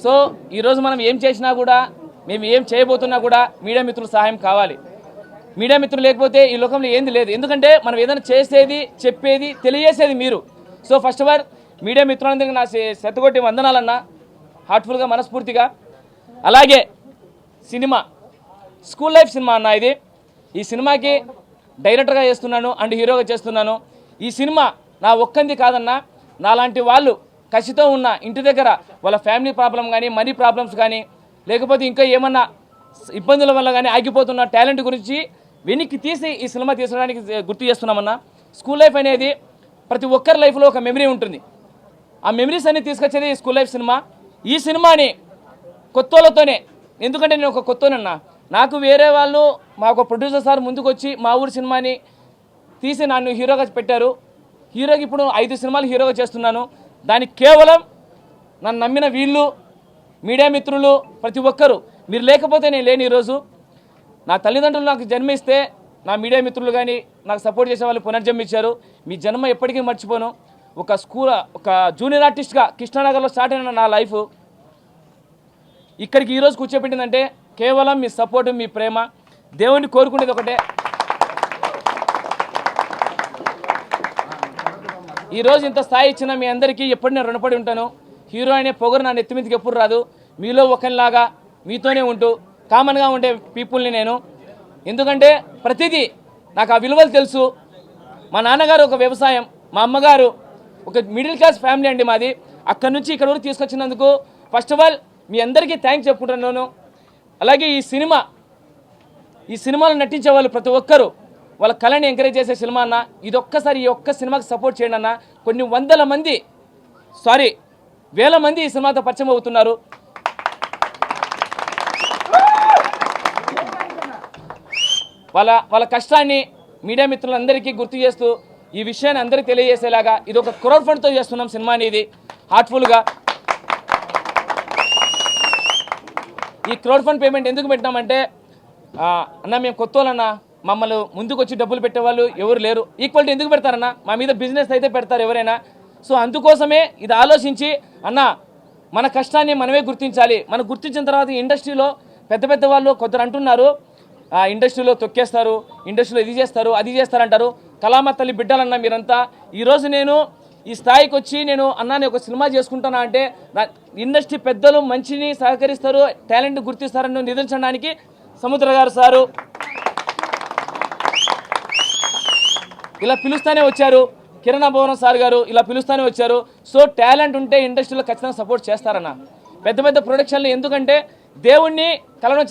So ఈరోజు మనం ఏం చేసినా కూడా, మేము ఏం చేయబోతున్నా కూడా మీడియా మిత్రుల సహాయం కావాలి. మీడియా మిత్రులు లేకపోతే ఈ లోకంలో ఏంది లేదు. ఎందుకంటే మనం ఏదైనా చేసేది, చెప్పేది, తెలియజేసేది మీరు. So first of all media మిత్రులందరికీ నా శతకోటి వందనాలన్నా, హార్ట్ఫుల్గా, మనస్ఫూర్తిగా. అలాగే సినిమా స్కూల్ లైఫ్ సినిమా అన్న ఇది. ఈ సినిమాకి డైరెక్టర్గా చేస్తున్నాను అండ్ హీరోగా చేస్తున్నాను. ఈ సినిమా నా ఒక్కంది కాదన్నా, నాలాంటి వాళ్ళు కసితో ఉన్న ఇంటి దగ్గర వాళ్ళ ఫ్యామిలీ ప్రాబ్లం కానీ, మనీ ప్రాబ్లమ్స్ కానీ, లేకపోతే ఇంకా ఏమన్నా ఇబ్బందుల వల్ల కానీ ఆగిపోతున్న టాలెంట్ గురించి వెనక్కి తీసి ఈ సినిమా తీసుకోవడానికి గుర్తు చేస్తున్నామన్నా. స్కూల్ లైఫ్ అనేది ప్రతి ఒక్కరి లైఫ్లో ఒక మెమరీ ఉంటుంది. ఆ మెమరీస్ అన్ని తీసుకొచ్చేది ఈ స్కూల్ లైఫ్ సినిమా. ఈ సినిమాని కొత్తోళ్ళతోనే, ఎందుకంటే నేను ఒక కొత్తోనన్నా, నాకు వేరే వాళ్ళు మా ఒక ప్రొడ్యూసర్ సార్ ముందుకు వచ్చి మా ఊరి సినిమాని తీసి నన్ను హీరోగా పెట్టారు. హీరోకి ఇప్పుడు 5 సినిమాలు హీరోగా చేస్తున్నాను. దానికి కేవలం నన్ను నమ్మిన వీళ్ళు, మీడియా మిత్రులు, ప్రతి ఒక్కరు. మీరు లేకపోతే నేను లేని ఈరోజు. నా తల్లిదండ్రులు నాకు జన్మిస్తే నా మీడియా మిత్రులు కానీ నాకు సపోర్ట్ చేసే వాళ్ళు పునర్జన్మ ఇచ్చారు. మీ జన్మ ఎప్పటికీ మర్చిపోను. ఒక జూనియర్ ఆర్టిస్ట్గా కృష్ణానగర్లో స్టార్ట్ అయిన నా లైఫ్ ఇక్కడికి ఈరోజు కూర్చోబెట్టిందంటే కేవలం మీ సపోర్టు, మీ ప్రేమ. దేవుణ్ణి కోరుకునేది ఒకటే, ఈరోజు ఇంత స్థాయి ఇచ్చిన మీ అందరికీ ఎప్పుడు నేను రుణపడి ఉంటాను. హీరో అనే పొగరు నా నెత్తి మీదకి ఎప్పుడు రాదు. మీలో ఒకరిలాగా మీతోనే ఉంటూ కామన్గా ఉండే పీపుల్ని నేను. ఎందుకంటే ప్రతిదీ నాకు ఆ విలువలు తెలుసు. మా నాన్నగారు ఒక వ్యవసాయం, మా అమ్మగారు ఒక మిడిల్ క్లాస్ ఫ్యామిలీ అండి మాది. అక్కడి నుంచి ఇక్కడ వరకు తీసుకొచ్చినందుకు ఫస్ట్ ఆఫ్ ఆల్ మీ అందరికీ థ్యాంక్స్ చెప్పుకుంటున్నాను. అలాగే ఈ సినిమాలో నటించే వాళ్ళు ప్రతి ఒక్కరూ వాళ్ళ కళని ఎంకరేజ్ చేసే సినిమా అన్న. ఇది ఒక్కసారి ఈ ఒక్క సినిమాకి సపోర్ట్ చేయండి అన్న. కొన్ని వేల మంది ఈ సినిమాతో పరిచయం అవుతున్నారు. వాళ్ళ కష్టాన్ని మీడియా మిత్రులందరికీ గుర్తు చేస్తూ ఈ విషయాన్ని అందరికీ తెలియజేసేలాగా ఇది ఒక క్రౌడ్ ఫండ్తో చేస్తున్నాం సినిమా అనేది హార్ట్ఫుల్గా. ఈ క్రౌడ్ ఫండ్ పేమెంట్ ఎందుకు పెట్టినామంటే, అన్న మేము కొత్తోళ్ళన్నా, మమ్మల్ని ముందుకు వచ్చి డబ్బులు పెట్టేవాళ్ళు ఎవరు లేరు. ఈక్వాలిటీ ఎందుకు పెడతారన్నా, మా మీద బిజినెస్ అయితే పెడతారు ఎవరైనా. సో అందుకోసమే ఇది ఆలోచించి, అన్న మన కష్టాన్ని మనమే గుర్తించాలి. మనం గుర్తించిన తర్వాత ఇండస్ట్రీలో పెద్ద వాళ్ళు కొందరు అంటున్నారు, ఇండస్ట్రీలో తొక్కేస్తారు, ఇండస్ట్రీలో ఇది చేస్తారు, అది చేస్తారంటారు. కళామ తల్లి బిడ్డలన్నా మీరంతా. ఈరోజు నేను ఈ స్థాయికి వచ్చి నేను అన్నాన్ని ఒక సినిమా చేసుకుంటానా అంటే నా ఇండస్ట్రీ పెద్దలు మంచిని సహకరిస్తారు, టాలెంట్ గుర్తిస్తారని నిరూపించడానికి సముద్ర గారు సారు ఇలా పిలుస్తూనే వచ్చారు. కిరణ్ భవనం సార్ గారు ఇలా పిలుస్తూనే వచ్చారు. సో టాలెంట్ ఉంటే ఇండస్ట్రీలో ఖచ్చితంగా సపోర్ట్ చేస్తారన్న. పెద్ద ప్రొడక్షన్లు ఎందుకంటే దేవుణ్ణి కలవడం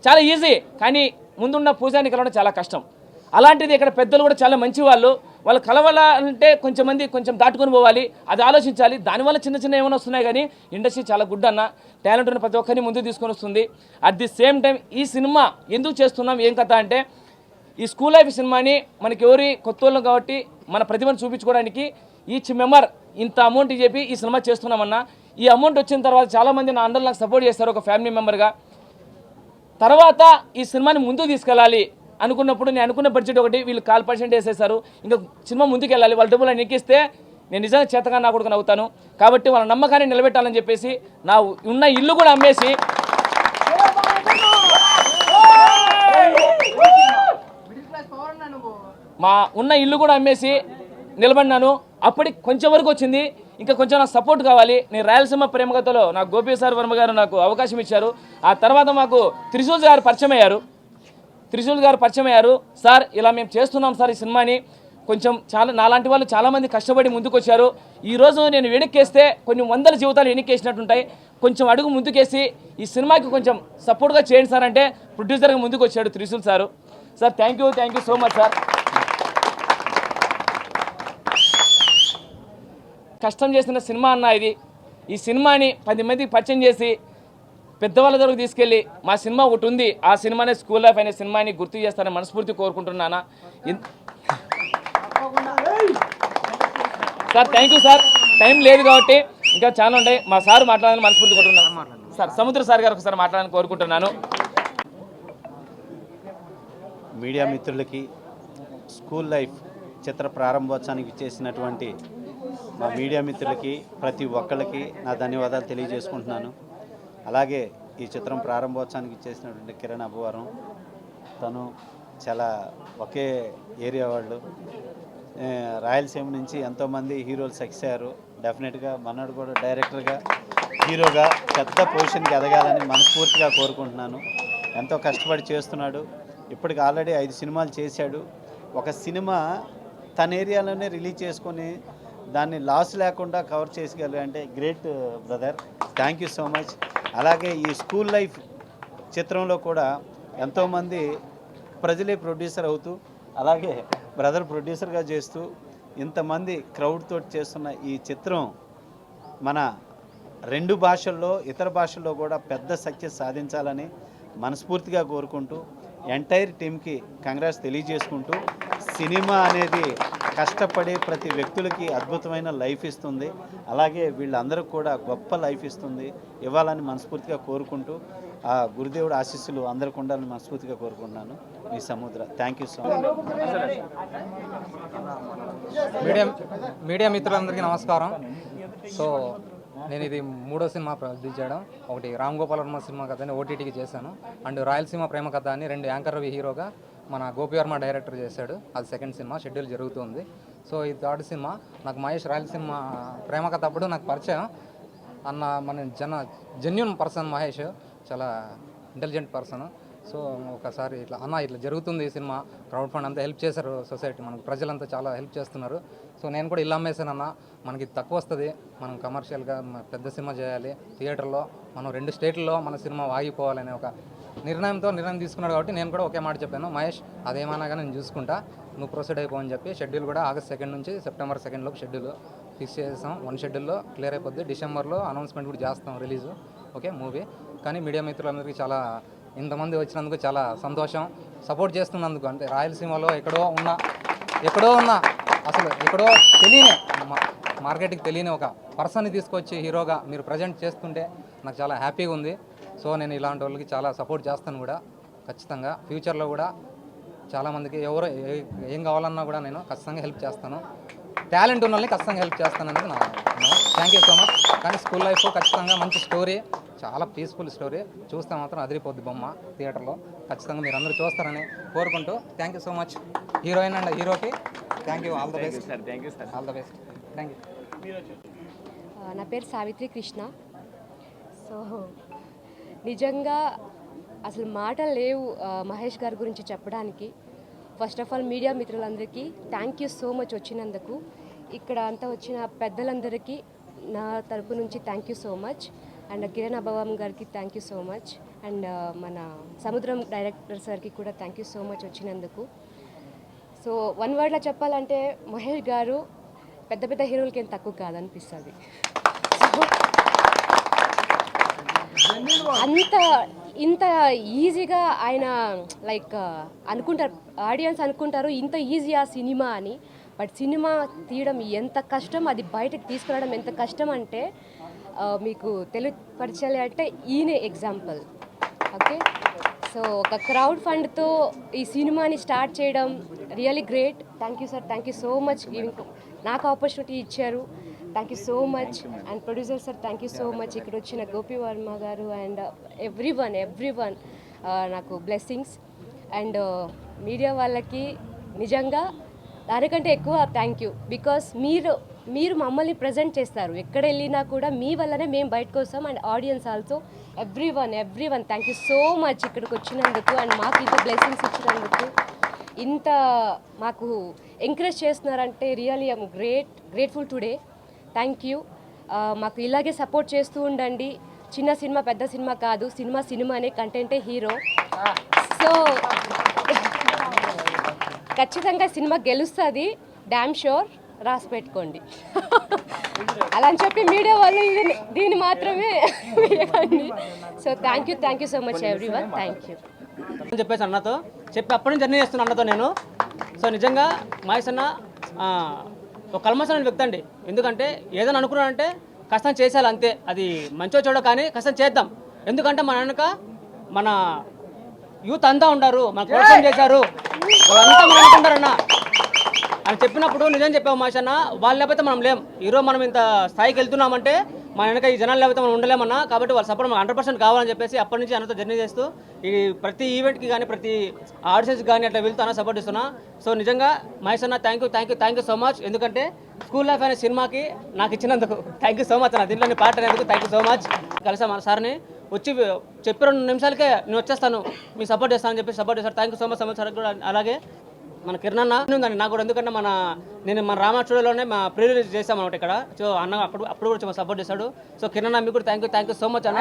చాలా ఈజీ, కానీ ముందున్న పూజాన్ని కలవడం చాలా కష్టం. అలాంటిది ఇక్కడ పెద్దలు కూడా చాలా మంచి వాళ్ళు కలవాలంటే కొంచెం దాటుకొని పోవాలి, అది ఆలోచించాలి. దానివల్ల చిన్న ఏమైనా వస్తున్నాయి, కానీ ఇండస్ట్రీ చాలా గుడ్ అన్న. టాలెంట్ ఉన్న ప్రతి ఒక్కరిని ముందుకు తీసుకొని వస్తుంది. అట్ ది సేమ్ టైం ఈ సినిమా ఎందుకు చేస్తున్నాం, ఏం కథ అంటే, ఈ స్కూల్ లైఫ్ సినిమాని మనకి ఎవరి కొత్తోళ్ళు కాబట్టి మన ప్రతిభను చూపించుకోవడానికి ఈచ్ మెంబర్ ఇంత అమౌంట్ చెప్పి ఈ సినిమా చేస్తున్నామన్నా. ఈ అమౌంట్ వచ్చిన తర్వాత చాలామంది నా అందరూ నాకు సపోర్ట్ చేస్తారు ఒక ఫ్యామిలీ మెంబర్గా. తర్వాత ఈ సినిమాని ముందుకు తీసుకెళ్ళాలి అనుకున్నప్పుడు నేను అనుకున్న బడ్జెట్ ఒకటి, వీళ్ళు 4% వేసేసారు. ఇంకా సినిమా ముందుకు వెళ్ళాలి, వాళ్ళ డబ్బులు ఎక్కిస్తే నేను నిజంగా చేతగా నా కొడుకుని అవుతాను. కాబట్టి వాళ్ళ నమ్మకాన్ని నిలబెట్టాలని చెప్పేసి నా ఉన్న ఇల్లు కూడా అమ్మేసి నిలబడినాను. అప్పటికి కొంచెం వరకు వచ్చింది, ఇంకా కొంచెం నాకు సపోర్ట్ కావాలి. నేను రాయలసీమ ప్రేమకథలో నాకు గోపి సార్ వర్మ గారు నాకు అవకాశం ఇచ్చారు. ఆ తర్వాత మాకు త్రిశూల్ గారు పరిచయం అయ్యారు. సార్ ఇలా మేము చేస్తున్నాం సార్ ఈ సినిమాని, కొంచెం నాలాంటి వాళ్ళు చాలామంది కష్టపడి ముందుకు వచ్చారు. ఈరోజు నేను వెనక్కేస్తే కొన్ని వందల జీవితాలు వెనక్కేసినట్టుంటాయి. కొంచెం అడుగు ముందుకేసి ఈ సినిమాకి కొంచెం సపోర్ట్గా చేయండి సార్ అంటే ప్రొడ్యూసర్గా ముందుకు వచ్చాడు Trishul sir. Sir thank you so much sir. కష్టం చేసిన సినిమా అన్న ఇది. ఈ సినిమాని 10 మందికి పరిచయం చేసి పెద్దవాళ్ళ దగ్గరకు తీసుకెళ్ళి మా సినిమా ఒకటి ఉంది, ఆ సినిమానే స్కూల్ లైఫ్ అనే సినిమాని గుర్తు చేస్తానని మనస్ఫూర్తి కోరుకుంటున్నానా. Sir thank you sir. Time లేదు కాబట్టి ఇంకా చాలా ఉంటాయి. మా సార్ మాట్లాడాలని మనస్ఫూర్తి కోరుకుంటున్నాను. సార్ సముద్ర సార్ గారు ఒకసారి మాట్లాడాలని కోరుకుంటున్నాను. మీడియా మిత్రులకి స్కూల్ లైఫ్ చిత్ర ప్రారంభోత్సవానికి చేసినటువంటి మా మీడియా మిత్రులకి ప్రతి ఒక్కరికి నా ధన్యవాదాలు తెలియజేసుకుంటున్నాను. అలాగే ఈ చిత్రం ప్రారంభోత్సవానికి చేసినటువంటి కిరణ్ అబ్బవరం, తను చాలా ఒకే ఏరియా వాళ్ళు. రాయలసీమ నుంచి ఎంతోమంది హీరోలు సక్సెస్ అయ్యారు. డెఫినెట్గా మనోడు కూడా డైరెక్టర్గా హీరోగా పెద్ద పొజిషన్కి ఎదగాలని మనస్ఫూర్తిగా కోరుకుంటున్నాను. ఎంతో కష్టపడి చేస్తున్నాడు. ఇప్పటికి ఆల్రెడీ 5 సినిమాలు చేశాడు. ఒక సినిమా తన ఏరియాలోనే రిలీజ్ చేసుకొని దాన్ని లాస్ లేకుండా కవర్ చేసుకోగలి అంటే great brother. Thank you so much. అలాగే ఈ స్కూల్ లైఫ్ చిత్రంలో కూడా ఎంతోమంది ప్రజలే ప్రొడ్యూసర్ అవుతూ, అలాగే బ్రదర్ ప్రొడ్యూసర్గా చేస్తూ ఇంతమంది క్రౌడ్ తోటి చేస్తున్న ఈ చిత్రం మన 2 భాషల్లో, ఇతర భాషల్లో కూడా పెద్ద సక్సెస్ సాధించాలని మనస్ఫూర్తిగా కోరుకుంటూ ఎంటైర్ టీంకి కంగ్రాట్స్ తెలియజేసుకుంటూ, సినిమా అనేది కష్టపడే ప్రతి వ్యక్తులకి అద్భుతమైన లైఫ్ ఇస్తుంది. అలాగే వీళ్ళందరూ కూడా గొప్ప లైఫ్ ఇవ్వాలని మనస్ఫూర్తిగా కోరుకుంటూ, ఆ గురుదేవుడు ఆశీస్సులు అందరికి ఉండాలని మనస్ఫూర్తిగా కోరుకుంటున్నాను. మీ సముద్ర. Thank you so much. Media మిత్రులందరికీ నమస్కారం. సో నేను ఇది 3వ సినిమా ప్రొడ్యూస్ చేయడం. ఒకటి రామ్ గోపాల్ వర్మ సినిమా కథ అని ఓటీటీకి చేశాను, అండ్ రాయలసీమ ప్రేమ కథ అని 2 యాంకర్ రవి హీరోగా మన గోపి వర్మ డైరెక్టర్ చేశాడు. అది 2nd సినిమా, షెడ్యూల్ జరుగుతుంది. సో ఇది 3rd సినిమా. నాకు మహేష్ రాయలసీమ ప్రేమ కథ అప్పుడు నాకు పరిచయం. అన్న మన జెన్యూన్ పర్సన్ మహేష్, చాలా ఇంటెలిజెంట్ పర్సన్. సో ఒకసారి ఇట్లా జరుగుతుంది ఈ సినిమా, క్రౌడ్ ఫండ్ అంతా హెల్ప్ చేశారు, సొసైటీ మనకు ప్రజలంతా చాలా హెల్ప్ చేస్తున్నారు. సో నేను కూడా ఇల్లు అమ్మేసానన్న, మనకి తక్కువ వస్తుంది, మనం కమర్షియల్గా పెద్ద సినిమా చేయాలి, థియేటర్లో మనం 2 స్టేట్లలో మన సినిమా ఆగిపోవాలనే ఒక నిర్ణయం తీసుకున్నాడు. కాబట్టి నేను కూడా ఒకే మాట చెప్పాను, మహేష్ అదేమన్నా కానీ నేను చూసుకుంటా, నువ్వు ప్రొసీడ్ అయిపోవని చెప్పి. షెడ్యూల్ కూడా ఆగస్ట్ 2 నుంచి సెప్టెంబర్ 2 లోపు షెడ్యూల్ ఫిక్స్ చేసాం. 1 షెడ్యూల్లో క్లియర్ అయిపోద్ది. డిసెంబర్లో అనౌన్స్మెంట్ కూడా చేస్తాం రిలీజు. Okay movie. కానీ మీడియా మిత్రులందరికీ చాలా ఇంతమంది వచ్చినందుకు చాలా సంతోషం, సపోర్ట్ చేస్తున్నందుకు. అంటే రాయలసీమలో ఎక్కడో ఉన్నా అసలు ఎక్కడో తెలియని మార్కెట్కి తెలియని ఒక పర్సన్ని తీసుకొచ్చి హీరోగా మీరు ప్రజెంట్ చేస్తుంటే నాకు చాలా హ్యాపీగా ఉంది. సో నేను ఇలాంటి వాళ్ళకి చాలా సపోర్ట్ చేస్తాను కూడా ఖచ్చితంగా. ఫ్యూచర్లో కూడా చాలామందికి ఎవరు ఏం కావాలన్నా కూడా నేను ఖచ్చితంగా హెల్ప్ చేస్తాను. టాలెంట్ ఉన్న వాళ్ళని ఖచ్చితంగా హెల్ప్ చేస్తాను అనేది నా థ్యాంక్ యూ సో మచ్. కానీ స్కూల్ లైఫ్ ఖచ్చితంగా మంచి స్టోరీ, చాలా పీస్ఫుల్ స్టోరీ. చూస్తే మాత్రం అదిరిపోద్ది బొమ్మ థియేటర్లో. ఖచ్చితంగా మీరు అందరూ చూస్తారని కోరుకుంటూ thank you so much heroine and హీరోకి. Thank you. All the best. All the best. Thank you. నా పేరు సావిత్రి కృష్ణ. సో నిజంగా అసలు మాటలు లేవు మహేష్ గారి గురించి చెప్పడానికి. ఫస్ట్ ఆఫ్ ఆల్ మీడియా మిత్రులందరికీ థ్యాంక్ యూ సో మచ్ వచ్చినందుకు. ఇక్కడ అంతా వచ్చిన పెద్దలందరికీ నా తరపు నుంచి thank you so much. And Kiran Abbavaram గారికి thank you so much. And మన సముద్రం డైరెక్టర్ సార్కి కూడా థ్యాంక్ యూ సో మచ్ వచ్చినందుకు. సో 1 వర్డ్లో చెప్పాలంటే మహేష్ గారు పెద్ద పెద్ద హీరోలకి ఏం తక్కువ కాదనిపిస్తుంది. ఇంత ఈజీగా ఆయన లైక్ అనుకుంటారు, ఆడియన్స్ అనుకుంటారు ఇంత ఈజీ ఆ సినిమా అని. బట్ సినిమా తీయడం ఎంత కష్టం, అది బయటకు తీసుకురావడం ఎంత కష్టం అంటే మీకు తెలియపరచాలి అంటే ఈయనే ఎగ్జాంపుల్. ఓకే. సో ఒక క్రౌడ్ ఫండ్తో ఈ సినిమాని స్టార్ట్ చేయడం really great. Thank you sir, thank you so much giving నాకు ఆపర్చునిటీ ఇచ్చారు. Thank you so much. And producer sir thank you so much. ఇక్కడ వచ్చిన గోపి వర్మ గారు అండ్ ఎవ్రీ వన్ నాకు బ్లెస్సింగ్స్. అండ్ మీడియా వాళ్ళకి నిజంగా దానికంటే ఎక్కువ థ్యాంక్ యూ. బికాస్ మీరు మమ్మల్ని ప్రజెంట్ చేస్తారు, ఎక్కడ వెళ్ళినా కూడా మీ వల్లనే మేము బయటకు వస్తాం. And audience also every one thank you so much ఇక్కడికి వచ్చినందుకు అండ్ మాకు ఇంత బ్లెస్సింగ్స్ ఇచ్చినందుకు, ఇంత మాకు ఎంకరేజ్ చేస్తున్నారంటే really I'm grateful today. Thank you. మాకు ఇలాగే సపోర్ట్ చేస్తూ ఉండండి. చిన్న సినిమా పెద్ద సినిమా కాదు, సినిమానే, కంటెంటే హీరో. సో ఖచ్చితంగా సినిమా గెలుస్తుంది, డామ్ షూర్, రాసి పెట్టుకోండి. అలా అని చెప్పి మీడియా వాళ్ళు దీన్ని మాత్రమే వేయకండి. So thank you so much everyone. Thank you చెప్పేసి అన్నతో చెప్పి అప్పటి నుంచి జర్నీ చేస్తున్నా అన్నతో నేను. సో నిజంగా మహేష్ అన్న ఒక కల్మసమైన వ్యక్తి అండి. ఎందుకంటే ఏదైనా అనుకున్నానంటే కష్టం చేసేయాలి అంతే, అది మంచో చెడో కానీ కష్టం చేద్దాం. ఎందుకంటే మన వెనక మన యూత్ అంతా ఉన్నారు, మన ప్రోత్సాహం చేశారు, వాళ్ళంతా మనం అనుకుంటారన్న అని చెప్పినప్పుడు నిజం చెప్పాము మహేష్ అన్న. వాళ్ళు లేకపోతే మనం లేం. ఈరోజు మనం ఇంత స్థాయికి వెళ్తున్నామంటే మా వెనక ఈ జనాలు లేకపోతే మనం ఉండలేమన్నా, కాబట్టి వాళ్ళ సపోర్ట్ మాకు 100% కావాలని చెప్పేసి అప్పటి నుంచి అన్నతో జర్నీ చేస్తూ ఈ ప్రతి ఈవెంట్కి కానీ ప్రతి ఆడిషన్స్కి కానీ అట్లా వెళ్తూ అన్న సపోర్ట్ ఇస్తున్నా. సో నిజంగా మహేష్ అన్న థ్యాంక్ యూ సో మచ్. ఎందుకంటే స్కూల్ లైఫ్ అనే సినిమాకి నాకు ఇచ్చినందుకు థ్యాంక్ యూ సో మచ్ అన్న. దీంట్లో పార్ట్ అనేందుకు థ్యాంక్ యూ సో మచ్. కలిసా మన సార్ని వచ్చి చెప్పి 2 నిమిషాలకే నేను వచ్చేస్తాను, మీకు సపోర్ట్ చేస్తానని చెప్పి సపోర్ట్ చేస్తారు. Thank you so much sir కూడా. అలాగే మన కిరణ్ అన్న ఉందండి నాకు కూడా, ఎందుకంటే నేను మన రామా స్టూడియోలోనే మా ప్రీ రిలీజ్ చేస్తాం అనమాట ఇక్కడ. సో అన్న అప్పుడు కూడా సపోర్ట్ చేశాడు. సో కిరణ్ అన్న మీకు కూడా థ్యాంక్ యూ సో మచ్ అన్న.